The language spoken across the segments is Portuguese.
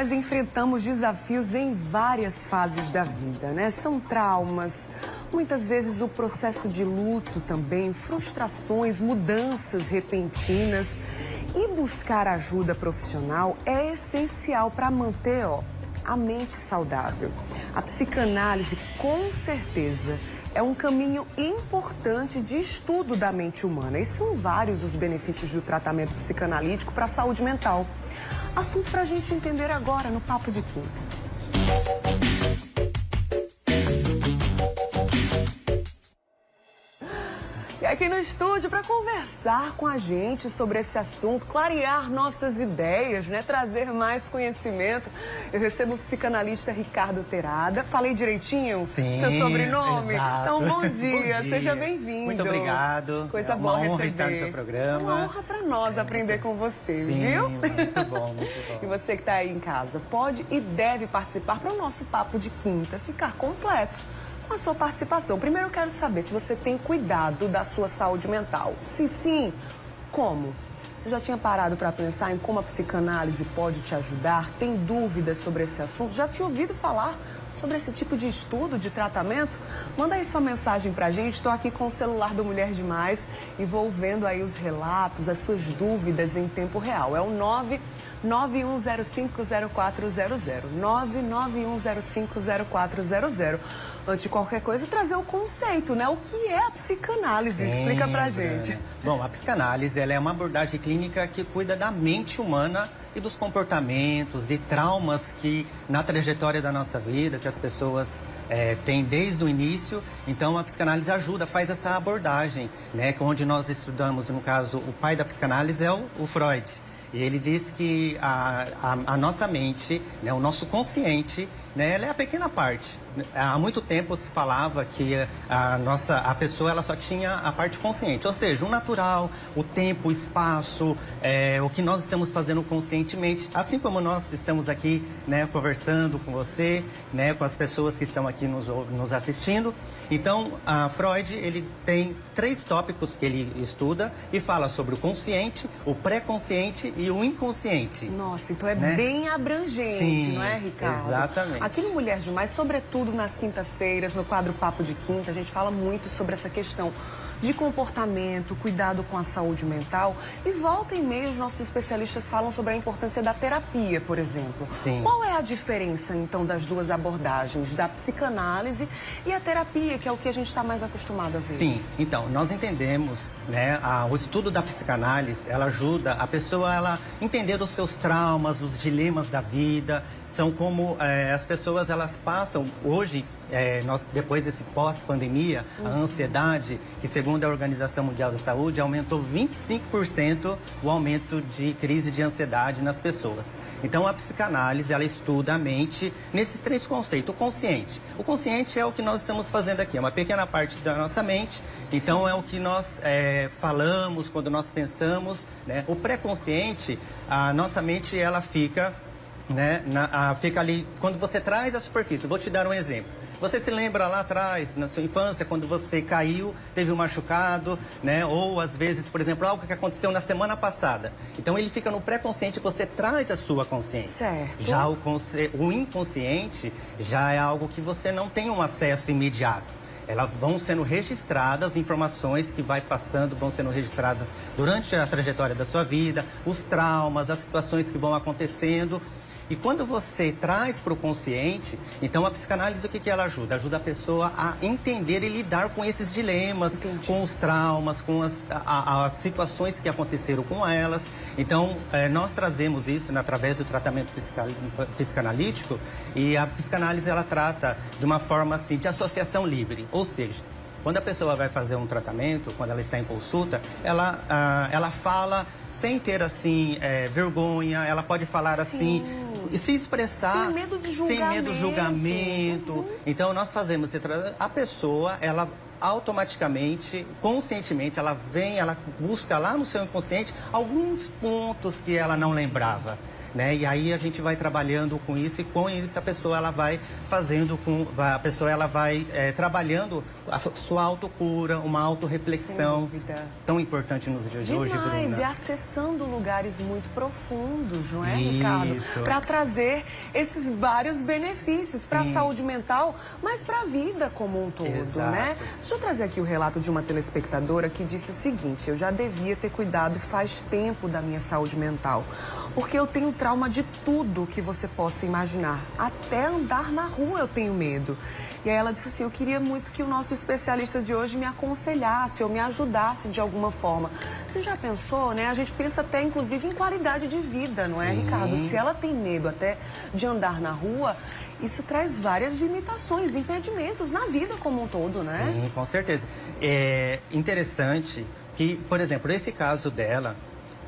nós enfrentamos desafios em várias fases da vida, né? São traumas, muitas vezes o processo de luto também, frustrações, mudanças repentinas. E buscar ajuda profissional é essencial para manter, a mente saudável. A psicanálise, com certeza, é um caminho importante de estudo da mente humana. E são vários os benefícios do tratamento psicanalítico para a saúde mental. Assunto para a gente entender agora no Papo de Quinta. E aqui no estúdio para conversar com a gente sobre esse assunto, clarear nossas ideias, né? Trazer mais conhecimento. Eu recebo o psicanalista Ricardo Terada. Falei direitinho? Sim, seu sobrenome? Exato. Então, bom dia. Bom dia. Seja bem-vindo. Muito obrigado. Coisa boa uma honra receber. estar no seu programa. É uma honra para nós aprender com você, Sim, viu? muito bom, muito bom. E você que está aí em casa, pode e deve participar para o nosso Papo de Quinta ficar completo com a sua participação. Primeiro eu quero saber se você tem cuidado da sua saúde mental. Se sim, como? Você já tinha parado para pensar em como a psicanálise pode te ajudar? Tem dúvidas sobre esse assunto? Já tinha ouvido falar sobre esse tipo de estudo, de tratamento? Manda aí sua mensagem pra gente. Estou aqui com o celular do Mulher Demais e vou vendo aí os relatos, as suas dúvidas em tempo real. É o 991050400. 991050400. Antes de qualquer coisa, trazer o conceito, né? O que é a psicanálise? Sim, explica pra gente. Bom, a psicanálise ela é uma abordagem clínica que cuida da mente humana e dos comportamentos, de traumas que na trajetória da nossa vida, que as pessoas têm desde o início. Então a psicanálise ajuda, faz essa abordagem, né? Onde nós estudamos, no caso, o pai da psicanálise é o Freud. E ele diz que a nossa mente, né, o nosso consciente, né, ela é a pequena parte. Há muito tempo se falava que a pessoa ela só tinha a parte consciente, ou seja, o natural, o tempo, o espaço, o que nós estamos fazendo conscientemente, assim como nós estamos aqui, né, conversando com você, né, com as pessoas que estão aqui nos assistindo. Então, a Freud ele tem 3 tópicos que ele estuda e fala sobre o consciente, o pré-consciente e o inconsciente. Nossa, então é, né? Bem abrangente, Sim, não é, Ricardo? Exatamente. Aqui no Mulher Demais, sobretudo nas quintas-feiras, no quadro Papo de Quinta, a gente fala muito sobre essa questão de comportamento, cuidado com a saúde mental. E volta e meia, os nossos especialistas falam sobre a importância da terapia, por exemplo. Sim. Qual é a diferença, então, das duas abordagens, da psicanálise e a terapia, que é o que a gente está mais acostumado a ver? Sim, então, nós entendemos, né, o estudo da psicanálise, ela ajuda a pessoa ela entender os seus traumas, os dilemas da vida. São como as pessoas elas passam hoje, depois desse pós-pandemia, a ansiedade, que segundo a Organização Mundial da Saúde, aumentou 25% o aumento de crise de ansiedade nas pessoas. Então a psicanálise, ela estuda a mente nesses 3 conceitos. O consciente. O consciente é o que nós estamos fazendo aqui, é uma pequena parte da nossa mente, então é o que nós falamos quando nós pensamos, né? O pré-consciente, a nossa mente, ela fica... né, fica ali, quando você traz a superfície. Vou te dar um exemplo. Você se lembra lá atrás, na sua infância, quando você caiu, teve um machucado, né? Ou às vezes, por exemplo, algo que aconteceu na semana passada. Então ele fica no pré-consciente, você traz a sua consciência. Certo. Já o inconsciente já é algo que você não tem um acesso imediato. Elas vão sendo registradas, informações que vai passando, vão sendo registradas durante a trajetória da sua vida, os traumas, as situações que vão acontecendo. E quando você traz para o consciente, então a psicanálise, o que ela ajuda? Ajuda a pessoa a entender e lidar com esses dilemas, Entendi. com os traumas, com as situações que aconteceram com elas. Então, nós trazemos isso através do tratamento psicanalítico, e a psicanálise ela trata de uma forma assim, de associação livre, ou seja, quando a pessoa vai fazer um tratamento, quando ela está em consulta, ela fala sem ter assim vergonha, ela pode falar assim e se expressar sem medo de julgamento. sem medo de julgamento. Então nós fazemos a pessoa, ela automaticamente, conscientemente, ela busca lá no seu inconsciente alguns pontos que ela não lembrava. né? E aí a gente vai trabalhando com isso e com isso a pessoa ela vai fazendo trabalhando a sua autocura, uma autorreflexão tão importante nos dias de hoje, Bruna. E acessando lugares muito profundos, não é, Ricardo? Para trazer esses vários benefícios para a saúde mental, mas para a vida como um todo, né? Deixa eu trazer aqui o relato de uma telespectadora que disse o seguinte: eu já devia ter cuidado faz tempo da minha saúde mental, porque eu tenho trauma de tudo que você possa imaginar, até andar na rua eu tenho medo. E aí ela disse assim: eu queria muito que o nosso especialista de hoje me aconselhasse ou me ajudasse de alguma forma. Você já pensou, né? A gente pensa até, inclusive, em qualidade de vida, não é, Ricardo? Se ela tem medo até de andar na rua, isso traz várias limitações, impedimentos na vida como um todo, né? Sim, com certeza. É interessante que, por exemplo, esse caso dela,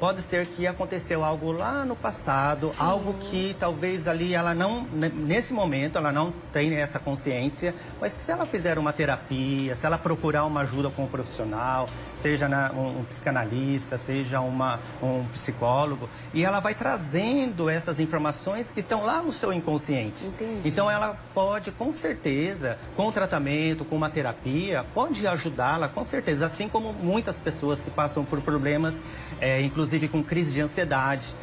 pode ser que aconteceu algo lá no passado, algo que talvez ali ela não, nesse momento, ela não tem essa consciência, mas se ela fizer uma terapia, se ela procurar uma ajuda com um profissional, seja um psicanalista, seja um psicólogo, e ela vai trazendo essas informações que estão lá no seu inconsciente. Entendi. Então ela pode, com certeza, com o tratamento, com uma terapia, pode ajudá-la, com certeza, assim como muitas pessoas que passam por problemas, inclusive com crise de ansiedade,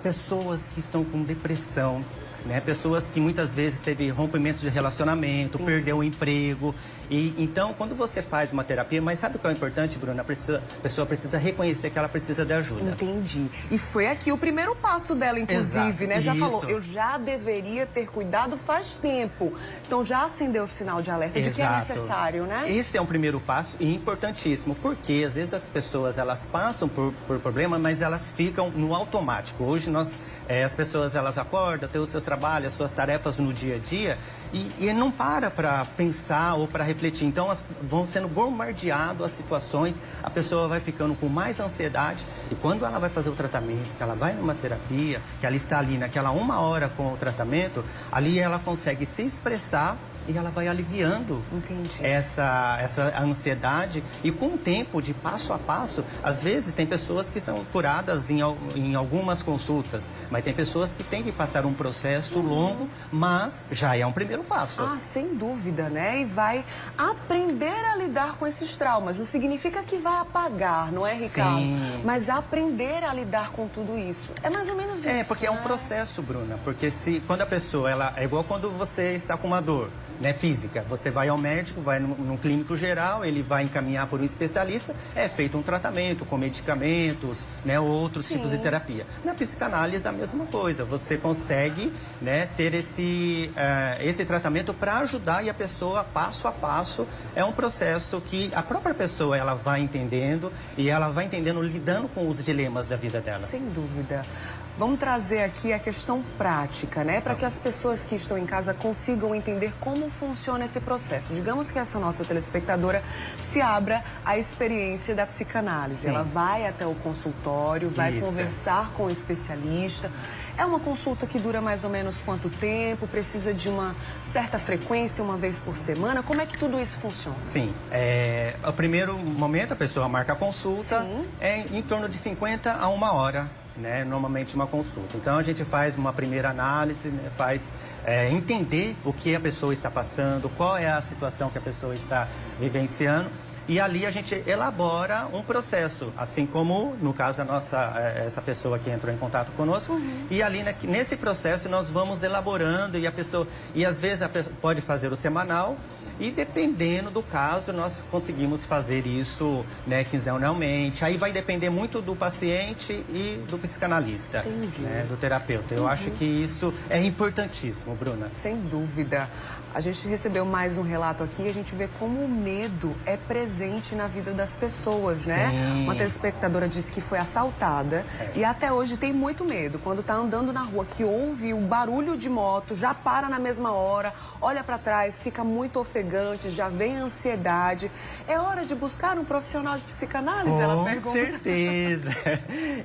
pessoas que estão com depressão, né? Pessoas que muitas vezes teve rompimento de relacionamento, perdeu o emprego. E então, quando você faz uma terapia, mas sabe o que é importante, Bruna? A pessoa precisa reconhecer que ela precisa de ajuda. Entendi. E foi aqui o primeiro passo dela, inclusive, né? Já falou, eu já deveria ter cuidado faz tempo. Então já acendeu o sinal de alerta de que é necessário, né? Esse é um primeiro passo e importantíssimo, porque às vezes as pessoas, elas passam por problema, mas elas ficam no automático. Hoje as pessoas, elas acordam, têm os seus trabalhos, as suas tarefas no dia a dia e não para pensar ou para refletir. Então, vão sendo bombardeadas as situações, a pessoa vai ficando com mais ansiedade e quando ela vai fazer o tratamento, que ela vai numa terapia, que ela está ali naquela 1 hora com o tratamento, ali ela consegue se expressar e ela vai aliviando essa ansiedade e com o tempo, de passo a passo, às vezes tem pessoas que são curadas em algumas consultas, mas tem pessoas que têm que passar um processo longo, mas já é um primeiro passo. Ah, sem dúvida, né? E vai aprender a lidar com esses traumas. Não significa que vai apagar, não é, Ricardo? Sim. Mas aprender a lidar com tudo isso. É mais ou menos isso. Porque é um processo, Bruna, porque quando a pessoa, é igual quando você está com uma dor, né, física. Você vai ao médico, vai num clínico geral, ele vai encaminhar por um especialista, é feito um tratamento com medicamentos, né, ou outros tipos de terapia. Na psicanálise, a mesma coisa. Você consegue, né, ter esse tratamento para ajudar e a pessoa, passo a passo, é um processo que a própria pessoa ela vai entendendo e ela vai entendendo, lidando com os dilemas da vida dela. Sem dúvida. Vamos trazer aqui a questão prática, né? Para que as pessoas que estão em casa consigam entender como funciona esse processo. Digamos que essa nossa telespectadora se abra à experiência da psicanálise. Sim. Ela vai até o consultório, vai conversar com o especialista. É uma consulta que dura mais ou menos quanto tempo? Precisa de uma certa frequência, uma vez por semana? Como é que tudo isso funciona? Sim. O primeiro momento, a pessoa marca a consulta. É em torno de 50 a 1 hora. Né, normalmente uma consulta. Então a gente faz uma primeira análise, né, entender o que a pessoa está passando, qual é a situação que a pessoa está vivenciando e ali a gente elabora um processo, assim como no caso essa pessoa que entrou em contato conosco e ali nesse processo nós vamos elaborando e às vezes a pessoa pode fazer o semanal. E dependendo do caso, nós conseguimos fazer isso, né, quinzenalmente. Aí vai depender muito do paciente e do psicanalista, né, do terapeuta. Eu acho que isso é importantíssimo, Bruna. Sem dúvida. A gente recebeu mais um relato aqui e a gente vê como o medo é presente na vida das pessoas, né? Uma telespectadora disse que foi assaltada e até hoje tem muito medo. Quando está andando na rua, que ouve o barulho de moto, já para na mesma hora, olha para trás, fica muito ofegante, já vem ansiedade. É hora de buscar um profissional de psicanálise? Ela pergunta. Com certeza.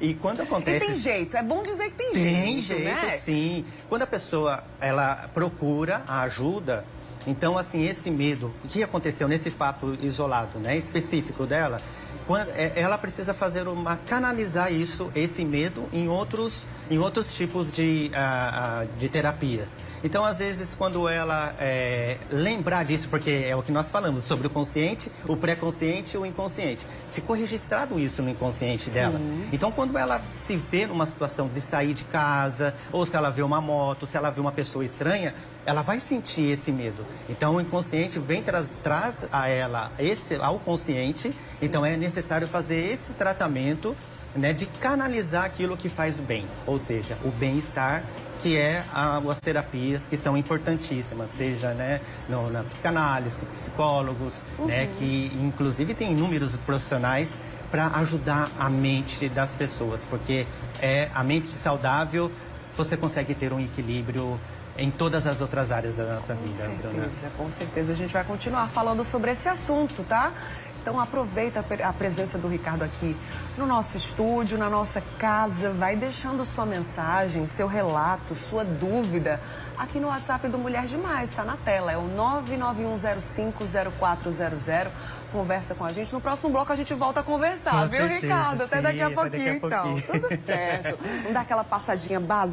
E quando acontece... E tem jeito, é bom dizer que tem jeito. Tem jeito, né? Sim. Quando a pessoa, ela procura a ajuda, então, assim, esse medo, o que aconteceu nesse fato isolado, né, específico dela, ela precisa canalizar esse medo em outros em outros tipos de terapias. Então, às vezes, quando ela lembrar disso, porque é o que nós falamos sobre o consciente, o pré-consciente e o inconsciente. Ficou registrado isso no inconsciente dela. Então, quando ela se vê numa situação de sair de casa, ou se ela vê uma moto, se ela vê uma pessoa estranha, ela vai sentir esse medo. Então, o inconsciente traz a ela ao consciente. Sim. Então, é necessário fazer esse tratamento, né, de canalizar aquilo que faz o bem, ou seja, o bem-estar, que é as terapias que são importantíssimas, seja, né, na psicanálise, psicólogos, né, que inclusive tem inúmeros profissionais para ajudar a mente das pessoas, porque a mente saudável, você consegue ter um equilíbrio em todas as outras áreas da nossa vida. Com certeza. A gente vai continuar falando sobre esse assunto, tá? Então aproveita a presença do Ricardo aqui no nosso estúdio, na nossa casa. Vai deixando sua mensagem, seu relato, sua dúvida aqui no WhatsApp do Mulher Demais, tá na tela. É o 991050400. Conversa com a gente. No próximo bloco a gente volta a conversar, viu, Ricardo? Até daqui a pouquinho, então. Tudo certo. Vamos dar aquela passadinha básica.